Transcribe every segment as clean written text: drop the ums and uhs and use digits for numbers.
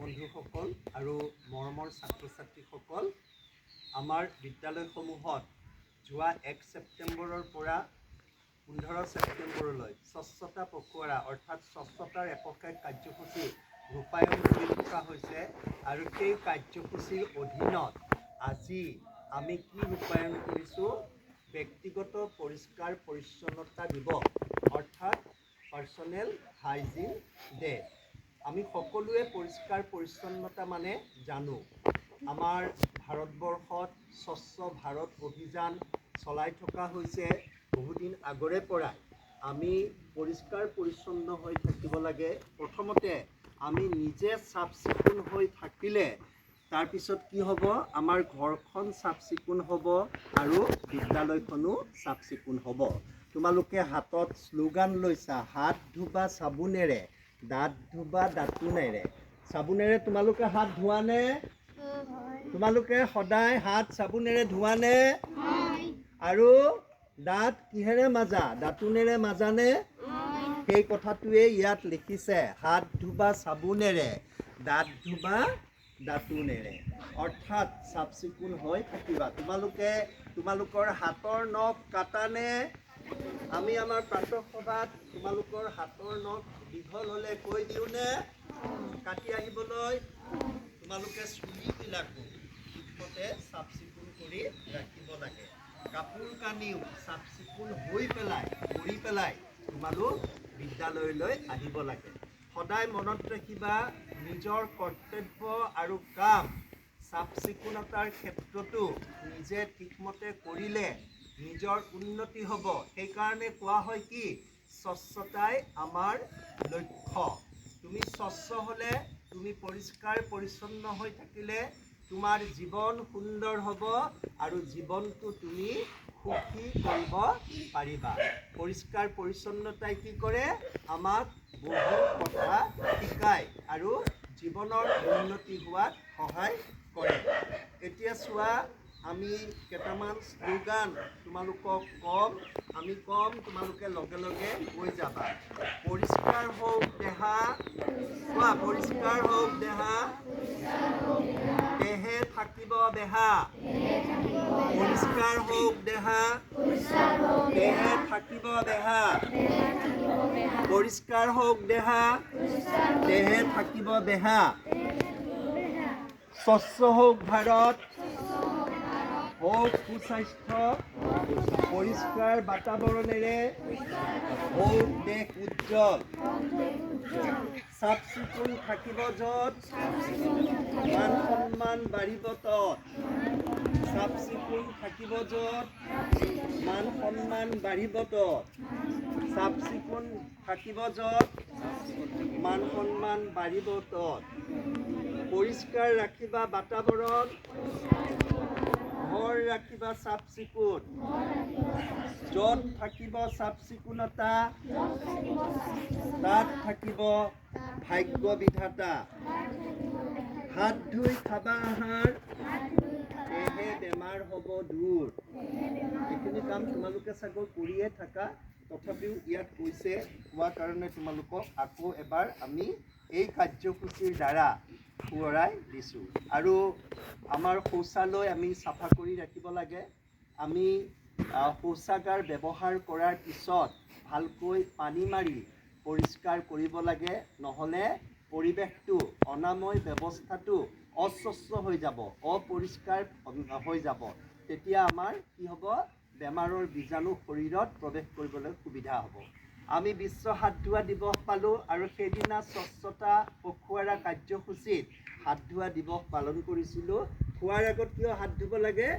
বন্ধুসকল আৰু মৰমৰ ছাত্ৰ ছাত্ৰীসকল, আমাৰ বিদ্যালয়সমূহত যোৱা ১ ছেপ্টেম্বৰৰ পৰা ১৫ ছেপ্টেম্বৰলৈ স্বচ্ছতা পখুৱাৰা অৰ্থাৎ স্বচ্ছতাৰ এপকাই কাৰ্যসূচী ৰূপায়ণ কৰি থকা হৈছে। আৰু সেই কাৰ্যসূচীৰ অধীনত আজি আমি কি ৰূপায়ণ কৰিছোঁ? ব্যক্তিগত পৰিষ্কাৰ পৰিচ্ছন্নতা দিৱস অৰ্থাৎ পাৰ্চনেল হাইজিন ডে। আমি সকলোৱে পৰিষ্কাৰ পৰিচ্ছন্নতা মানে জানো। আমাৰ ভাৰতবৰ্ষত স্বচ্ছ ভাৰত অভিযান চলাই থকা হৈছে বহুদিন আগৰে পৰাই। আমি পৰিষ্কাৰ পৰিচ্ছন্ন হৈ থাকিব লাগে। প্ৰথমতে আমি নিজে চাফ চিকুণ হৈ থাকিলে তাৰপিছত কি হ'ব? আমাৰ ঘৰখন চাফ চিকুণ হ'ব আৰু বিদ্যালয়খনো চাফ চিকুণ হ'ব। তোমালোকে হাতত শ্লোগান লৈছা, হাত ধুবা চাবোনেৰে, দাঁত ধুবা দাঁতোনেৰে। চাবোনেৰে তোমালোকে হাত ধোৱানে? তোমালোকে সদায় হাত চাবোনেৰে ধোৱানে? আৰু দাঁত কিহেৰে মাজা? দাঁতোনেৰে মাজানে? সেই কথাটোৱে ইয়াত লিখিছে, হাত ধুবা চাবোনেৰে, দাঁত ধুবা দাঁতোনেৰে। অৰ্থাৎ চাফ চিকুণ হৈ থাকিবা। তোমালোকৰ হাতৰ নখ কাটানে? আমি আমাৰ প্ৰাতঃ সভাত তোমালোকৰ হাতৰ নখ দীঘল হ'লে কৈ দিওঁনে কাটি আহিবলৈ? তোমালোকে চুলিবিলাকো ঠিকমতে চাফ চিকুণ কৰি ৰাখিব লাগে। কাপোৰ কানিও চাফ চিকুণ হৈ কৰি পেলাই তোমালোক বিদ্যালয়লৈ আহিব লাগে। সদায় মনত ৰাখিবা, নিজৰ কৰ্তব্য আৰু কাম চাফ চিকুণতাৰ ক্ষেত্ৰতো নিজে ঠিকমতে কৰিলে নিজৰ উন্নতি হ'ব। সেইকাৰণে কোৱা হয় কি, স্বচ্ছতাই আমাৰ লক্ষ্য। তুমি স্বচ্ছ হ'লে, তুমি পৰিষ্কাৰ পৰিচ্ছন্ন হৈ থাকিলে তোমাৰ জীৱন সুন্দৰ হ'ব আৰু জীৱনটো তুমি সুখী কৰিব পাৰিবা। পৰিষ্কাৰ পৰিচ্ছন্নতাই কি কৰে? আমাক বহু কথা শিকায় আৰু জীৱনৰ উন্নতি হোৱাত সহায় কৰে। এতিয়া চোৱা, আমি কেইটামান শ্লোগান তোমালোকক ক'ম। আমি ক'ম, তোমালোকে লগে লগে কৈ যাবা। পৰিষ্কাৰ হওক দেহা, কোৱা, পৰিষ্কাৰ হওক দেহা, দেহে থাকিব বেহা। পৰিষ্কাৰ হওক দেহা, দেহে থাকিব বেহা। পৰিষ্কাৰ হওক দেহা, দেহে থাকিব বেহা। স্বচ্ছ হওক ভাৰত, হওক সুস্বাস্থ্য, পৰিষ্কাৰ বাতাবৰণেৰে হওক দেশ উজ্জ্বল। চাফ চিকুণ থাকিব য'ত, মান সন্মান বাঢ়িব তত। চাফ চিকুণ থাকিব য'ত, মান সন্মান বাঢ়িব তত। চাফ চিকুণ থাকিব য'ত, মান সন্মান বাঢ়িব তত। পৰিষ্কাৰ ৰাখিবা বাতাবৰণ, ঘৰ ৰাখিবা চাফ চিকুণ। য'ত থাকিব চাফ চিকুণতা তাত থাকিব ভাগ্য বিধাতা। হাত ধুই খাবা আহাৰ, দেহে বেমাৰ হ'ব দূৰ। এইখিনি কাম তোমালোকে চাগৈ কৰিয়ে থাকা, তথাপিও ইয়াত কৈছে, কোৱা কাৰণে তোমালোকক আকৌ এবাৰ আমি এই কাৰ্যসূচীৰ দ্বাৰা সোঁৱৰাই দিছোঁ। আৰু আমাৰ শৌচালয় আমি চাফা কৰি ৰাখিব লাগে। আমি শৌচাগাৰ ব্যৱহাৰ কৰাৰ পিছত ভালকৈ পানী মাৰি পৰিষ্কাৰ কৰিব লাগে, নহ'লে পৰিৱেশটো, অনাময় ব্যৱস্থাটো অস্বচ্ছ হৈ যাব, অপৰিষ্কাৰ হৈ যাব। তেতিয়া আমাৰ কি হ'ব? বেমাৰৰ বীজাণু শৰীৰত প্ৰৱেশ কৰিবলৈ সুবিধা হ'ব। আমি বিশ্ব হাত ধোৱা দিৱস পালোঁ আৰু সেইদিনা স্বচ্ছতা পখুৱাৰা কাৰ্যসূচীত হাত ধোৱা দিৱস পালন কৰিছিলোঁ। খোৱাৰ আগত কিয় হাত ধুব লাগে?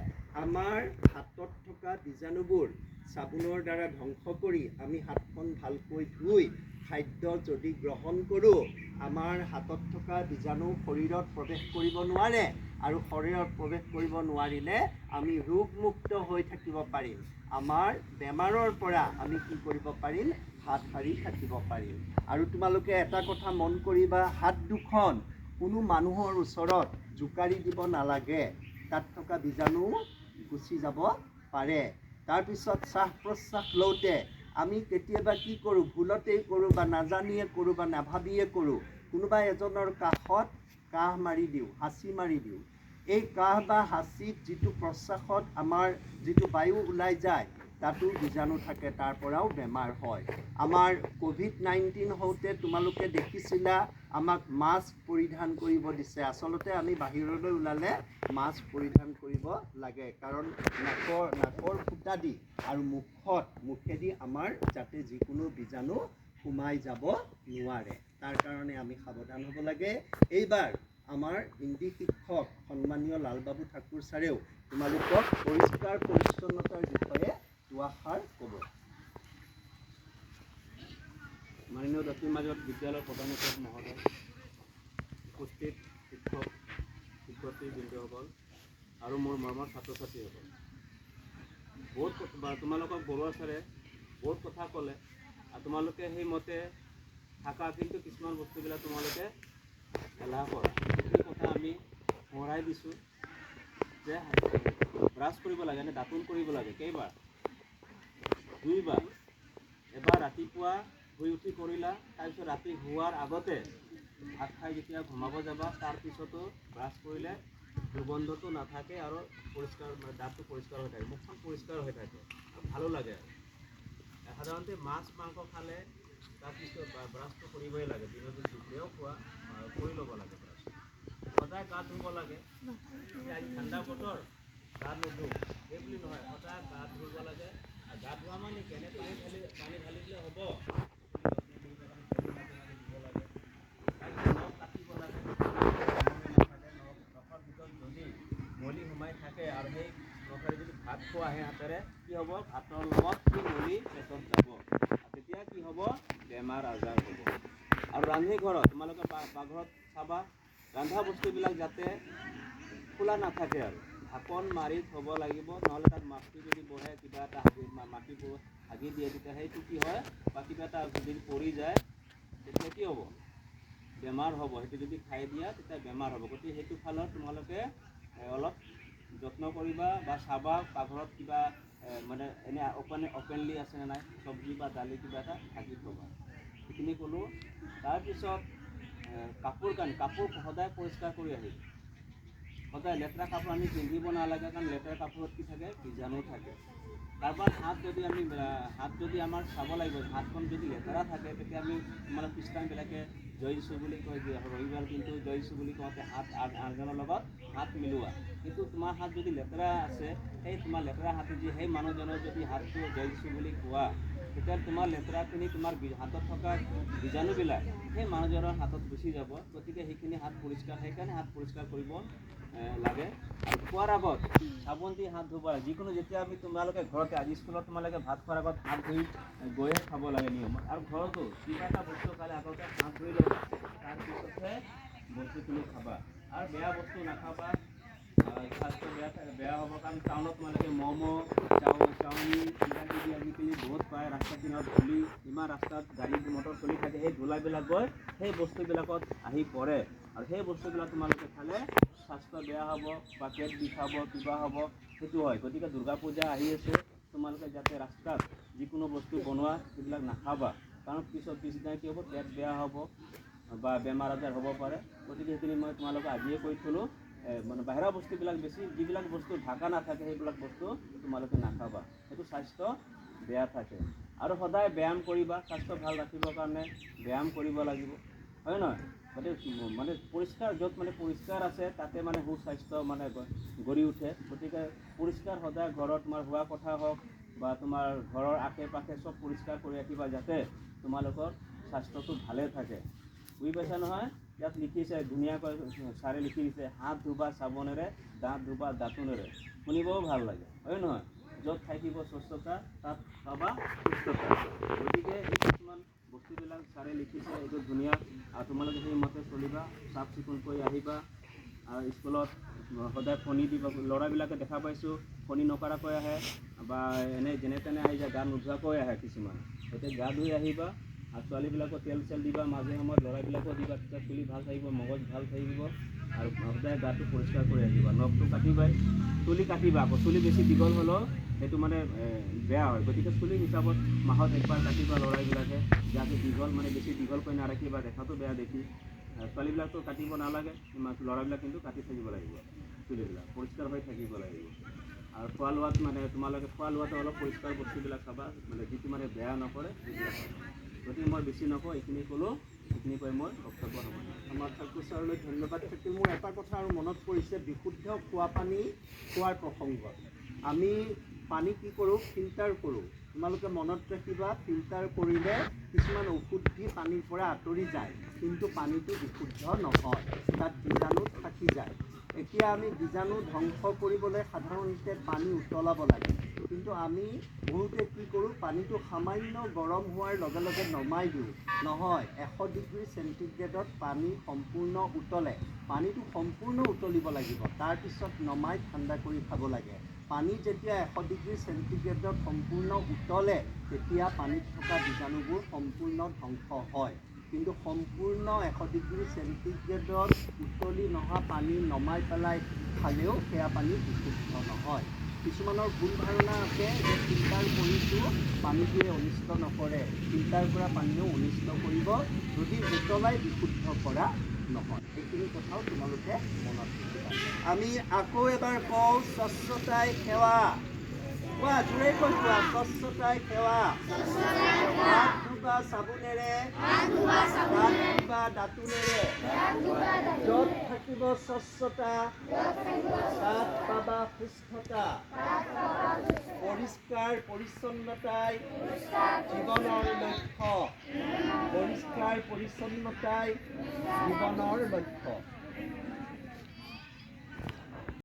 আমাৰ হাতত থকা বীজাণুবোৰ চাবোনৰ দ্বাৰা ধ্বংস কৰি আমি হাতখন ভালকৈ ধুই খাদ্য যদি গ্ৰহণ কৰোঁ, আমাৰ হাতত থকা বীজাণু শৰীৰত প্ৰৱেশ কৰিব নোৱাৰে। আৰু শৰীৰত প্ৰৱেশ কৰিব নোৱাৰিলে আমি ৰোগমুক্ত হৈ থাকিব পাৰিম। আমাৰ বেমাৰৰ পৰা আমি কি কৰিব পাৰিম? হাত সাৰি থাকিব পাৰিম। আৰু তোমালোকে এটা কথা মন কৰিবা, হাত দুখন কোনো মানুহৰ ওচৰত জোকাৰি দিব নালাগে, তাত থকা বীজাণু গুচি যাব পাৰে। তাৰপিছত শ্বাস প্ৰশ্বাস লওঁতে আমি কেতিয়াবা কি কৰোঁ? ভুলতেই কৰোঁ বা নাজানিয়ে কৰোঁ বা নাভাবিয়ে কৰোঁ। কোনোবা এজনৰ কাষত কাহ মাৰি দিওঁ, হাঁচি মাৰি দিওঁ, এই কাহ বা হাঁচিত যিটো প্ৰশ্বাসত আমাৰ যিটো বায়ু ওলাই যায় তাতো বীজাণু থাকে, তাৰ পৰাও বেমাৰ হয়। আমাৰ ক'ভিড-19 হওঁতে তোমালোকে দেখিছিলা আমাক মাস্ক পৰিধান কৰিব দিছে। আচলতে আমি বাহিৰলৈ ওলালে মাস্ক পৰিধান কৰিব লাগে, কাৰণ নাকৰ ফুটা দি আৰু মুখেদি আমাৰ যাতে যিকোনো বীজাণু সোমাই যাব নোৱাৰে, তাৰ কাৰণে আমি সাৱধান হ'ব লাগে। এইবাৰ আমাৰ হিন্দী শিক্ষক সন্মানীয় লালবাবু ঠাকুৰ ছাৰেও তোমালোকক পৰিষ্কাৰ পৰিচ্ছন্নতাৰ বিষয়ে দুআষাৰ ক'ব। মাননীয় দক্ষিণ মাজত বিদ্যালয়ৰ প্ৰধান শিক্ষক মহোদয়, উপস্থিত শিক্ষক শিক্ষয়িত্ৰীবৃন্দসকল আৰু মোৰ মৰমৰ ছাত্ৰ ছাত্ৰীসকল, তোমালোকক বৰুৱা ছাৰে বহুত কথা ক'লে আৰু তোমালোকে সেইমতে থাকা, কিন্তু কিছুমান বস্তুবিলাক তোমালোকে এলাহ কৰা। সেইখিনি কথা আমি সোঁৱৰাই দিছোঁ যে ব্ৰাছ কৰিব লাগে, নে দাঁতন কৰিব লাগে কেইবাৰ? 2 বাৰ। এবাৰ ৰাতিপুৱা শুই উঠি কৰিলা, তাৰপিছত ৰাতি শোৱাৰ আগতে ভাত খাই যেতিয়া ঘুমাব যাবা তাৰপিছতো ব্ৰাছ কৰিলে দুৰ্গন্ধটো নাথাকে আৰু পৰিষ্কাৰ, দাঁতটো পৰিষ্কাৰ হৈ থাকে, মুখখন পৰিষ্কাৰ হৈ থাকে আৰু ভালো লাগে। সাধাৰণতে মাছ মাংস খালে তাৰপিছত ব্ৰাছটো কৰিবই লাগে, দিনতো দুপৰীয়াও খোৱা কৰি ল'ব লাগে ব্ৰাছ। সদায় গা ধুব লাগে। আজি ঠাণ্ডা বতৰ, গা নুধুওঁ এই বুলি নহয়, সদায় গা ধুব লাগে। আৰু গা ধোৱা মানে কেনে পানী ঢালি দিলে হ'ব। নখ কাটিব লাগে, নখৰ ভিতৰত যদি মলি সোমাই থাকে আৰু সেই নখেৰে যদি ভাত খোৱা সেই হাতেৰে কি হ'ব, ভাতৰ লগত সেই মলি পেটত যাব, তেতিয়া কি হ'ব, বেমাৰ আজাৰ হ'ব। আৰু ৰান্ধি ঘৰত তোমালোকে পাকঘৰত চাবা, ৰন্ধা বস্তুবিলাক যাতে খোলা নাথাকে আৰু ঢাকন মাৰি থ'ব লাগিব, নহ'লে তাত মাখি যদি বহে, কিবা এটা মাখিবোৰ হাগি দিয়ে, তেতিয়া সেইটো কি হয়, বা কিবা এটা যদি পৰি যায় তেতিয়া কি হ'ব, বেমাৰ হ'ব। সেইটো যদি খাই দিয়া তেতিয়া বেমাৰ হ'ব। গতিকে সেইটো ফালত তোমালোকে অলপ যত্ন কৰিবা বা চাবা পাকঘৰত কিবা মানে এনে অপেনলি আছেনে নাই, চব্জি বা দালি কিবা এটা ঢাকি থ'বা। সেইখিনি ক'লোঁ। তাৰপিছত কাপোৰ সদায় পৰিষ্কাৰ কৰি আহিবা। সদায় লেতেৰা কাপোৰ আমি পিন্ধিব নালাগে, কাৰণ লেতেৰা কাপোৰত কি থাকে, বীজাণু থাকে। কাৰোবাৰ হাত যদি আমাৰ চাব লাগিব, হাতখন যদি লেতেৰা থাকে তেতিয়া আমি মানে খ্ৰীষ্টানবিলাকে জয় যীশু বুলি কয়, ৰবিবাৰ দিনটো জয় যীশু বুলি কওঁতে হাত আনজনৰ লগত হাত মিলোৱা। কিন্তু তোমাৰ হাত যদি লেতেৰা আছে, সেই তোমাৰ লেতেৰা হাতেদি সেই মানুহজনৰ যদি হাতটো জয় যীশু বুলি কোৱা, তেতিয়া তোমাৰ লেতেৰাখিনি তোমাৰ হাতত থকা বীজাণুবিলাক সেই মানুহজনৰ হাতত গুচি যাব। গতিকে সেইখিনি হাত পৰিষ্কাৰ, সেইকাৰণে হাত পৰিষ্কাৰ কৰিব লাগে। আৰু খোৱাৰ আগত চাবোন দি হাত ধুব লাগে। যিকোনো যেতিয়া তোমালোকে ঘৰতে, আজি স্কুলত তোমালোকে ভাত খোৱাৰ আগত হাত ধুই গৈয়ে খাব লাগে নিয়মত। আৰু ঘৰতো কিবা এটা বস্তু খালে আগতে হাত ধুই ল'বা, তাৰপিছতহে বস্তুখিনি খাবা। আৰু বেয়া বস্তু নাখাবা, স্বাস্থ্য বেয়া হ'ব। কাৰণ টাউনত তোমালোকে ম'ম', চাওমিন কিবাকিবি আজিকালি বহুত পায়। ৰাস্তাৰ কিনাৰত ধূলি, ইমান ৰাস্তাত গাড়ী মটৰ চলি থাকে, সেই ধূলাবিলাক গৈ সেই বস্তুবিলাকত আহি পৰে, আৰু সেই বস্তুবিলাক তোমালোকে খালে স্বাস্থ্য বেয়া হ'ব বা পেট বিষাব, কিবা হ'ব, সেইটো হয়। গতিকে দুৰ্গা পূজা আহি আছে, তোমালোকে যাতে ৰাস্তাত যিকোনো বস্তু বনোৱা সেইবিলাক নাখাবা, কাৰণ পিছদিনা কি হ'ব, পেট বেয়া হ'ব বা বেমাৰ আজাৰ হ'ব পাৰে। গতিকে সেইখিনি মই তোমালোকে আজিয়ে কৈ থ'লোঁ, মানে বাহিৰা বস্তুবিলাক বেছি, যিবিলাক বস্তু ঢাকা নাথাকে সেইবিলাক বস্তু তোমালোকে নাখাবা, সেইটো স্বাস্থ্য বেয়া থাকে। আৰু সদায় ব্যায়াম কৰিবা, স্বাস্থ্য ভাল ৰাখিবৰ কাৰণে ব্যায়াম কৰিব লাগিব, হয় নহয়? গতিকে মানে পৰিষ্কাৰ, য'ত মানে পৰিষ্কাৰ আছে তাতে মানে সুস্বাস্থ্য মানে গঢ়ি উঠে। গতিকে পৰিষ্কাৰ সদায় ঘৰত তোমাৰ শোৱা কোঠা হওক বা তোমাৰ ঘৰৰ আশে পাশে চব পৰিষ্কাৰ কৰি ৰাখিবা, যাতে তোমালোকৰ স্বাস্থ্যটো ভালে থাকে। বুজি পাইছা নহয়? ইয়াত লিখিছে ধুনীয়াকৈ, ছাৰে লিখি দিছে, হাত ধুবা চাবোনেৰে, দাঁত ধুবা দাঁতনেৰে। শুনিবও ভাল লাগে, হয় নহয়? য'ত থাকিব স্বচ্ছতা তাত পাবা সুস্থতা। গতিকে এই কিছুমান বস্তুবিলাক ছাৰে লিখিছে, এইটো ধুনীয়া, আৰু তোমালোকে সেইমতে চলিবা, চাফ চিকুণ কৰি আহিবা। আৰু স্কুলত সদায় ফণি দিবা। ল'ৰাবিলাকে দেখা পাইছোঁ ফণি নকৰাকৈ আহে বা এনেই যেনে তেনে আহি যায়, গা নোধোৱাকৈ আহে কিছুমান। গতিকে গা ধুই আহিবা, আৰু ছোৱালীবিলাকো তেল চেল দিবা মাজে সময়ত, ল'ৰাবিলাকো দিবা, তেতিয়া চুলি ভাল থাকিব, মগজ ভাল থাকিব। আৰু সদায় গাটো পৰিষ্কাৰ কৰি ৰাখিবা। নখটো কাটিবাই, চুলি কাটিবা আকৌ, চুলি বেছি দীঘল হ'লেও সেইটো মানে বেয়া হয়। গতিকে চুলি হিচাপত মাহত একবাৰ কাটিবা ল'ৰাবিলাকে, যাতে দীঘল মানে বেছি দীঘলকৈ নাৰাখিবা, দেখাটো বেয়া দেখি। ছোৱালীবিলাকতো কাটিব নালাগে, ল'ৰাবিলাক কিন্তু কাটি থাকিব লাগিব চুলিবিলাক, পৰিষ্কাৰ হৈ থাকিব লাগিব। আৰু খোৱা লোৱাত মানে তোমালোকে খোৱা লোৱাটো অলপ পৰিষ্কাৰ বস্তুবিলাক খাবা, মানে যিটো মানে বেয়া নকৰে সেইবিলাক খাবা। গতিকে মই বেছি নকওঁ, এইখিনি ক'লোঁ, এইখিনি কৈ মই বক্তব্য সামৰণি। আমাৰ ঠাকুৰ ছাৰলৈ ধন্যবাদ থাকিল। মোৰ এটা কথা আৰু মনত পৰিছে, বিশুদ্ধ খোৱা পানী খোৱাৰ প্ৰসংগত আমি পানী কি কৰোঁ, ফিল্টাৰ কৰোঁ। তোমালোকে মনত ৰাখিবা, ফিল্টাৰ কৰিলে কিছুমান অশুদ্ধি পানীৰ পৰা আঁতৰি যায়, কিন্তু পানীটো বিশুদ্ধ নহয়, তাত বীজাণু থাকি যায়। এতিয়া আমি বীজাণু ধ্বংস কৰিবলৈ সাধাৰণতে পানী উতলাব লাগে, কিন্তু আমি বহুতে কি কৰোঁ, পানীটো সামান্য গৰম হোৱাৰ লগে লগে নমাই দিওঁ। নহয়, 100 ডিগ্ৰী চেণ্টিগ্ৰেডত পানী সম্পূৰ্ণ উতলে, পানীটো সম্পূৰ্ণ উতলিব লাগিব, তাৰপিছত নমাই ঠাণ্ডা কৰি খাব লাগে। পানী যেতিয়া 100 ডিগ্ৰী চেণ্টিগ্ৰেডত সম্পূৰ্ণ উতলে, তেতিয়া পানীত থকা বীজাণুবোৰ সম্পূৰ্ণ ধ্বংস হয়। কিন্তু সম্পূৰ্ণ 100 ডিগ্ৰী চেণ্টিগ্ৰেডত উতলি নহা পানী নমাই পেলাই খালেও সেয়া পানী বিশুদ্ধ নহয়। কিছুমানৰ ভুল ধাৰণা আছে যে ফিল্টাৰ কৰিছোঁ পানীটোৱে অনিষ্ট নকৰে, ফিল্টাৰ কৰা পানীয়েও অনিষ্ট কৰিব যদি উতলাই বিশুদ্ধ কৰা নহয়। এইখিনি কথাও তোমালোকে মনত ৰাখিবা। আমি আকৌ এবাৰ কওঁ, স্বচ্ছতাই সেৱা। কোৱা, জোৰে কৈ কোৱা, স্বচ্ছতাই সেৱা। হাত ধুবা চাবোনেৰে, হাত ধুবা দাঁতোনেৰে। য'ত থাকিব স্বচ্ছতা, তাত পাবা সুস্থতা। পৰিষ্কাৰ পৰিচ্ছন্নতাই জীৱনৰ লক্ষ্য। পৰিষ্কাৰ পৰিচ্ছন্নতাই জীৱনৰ লক্ষ্য।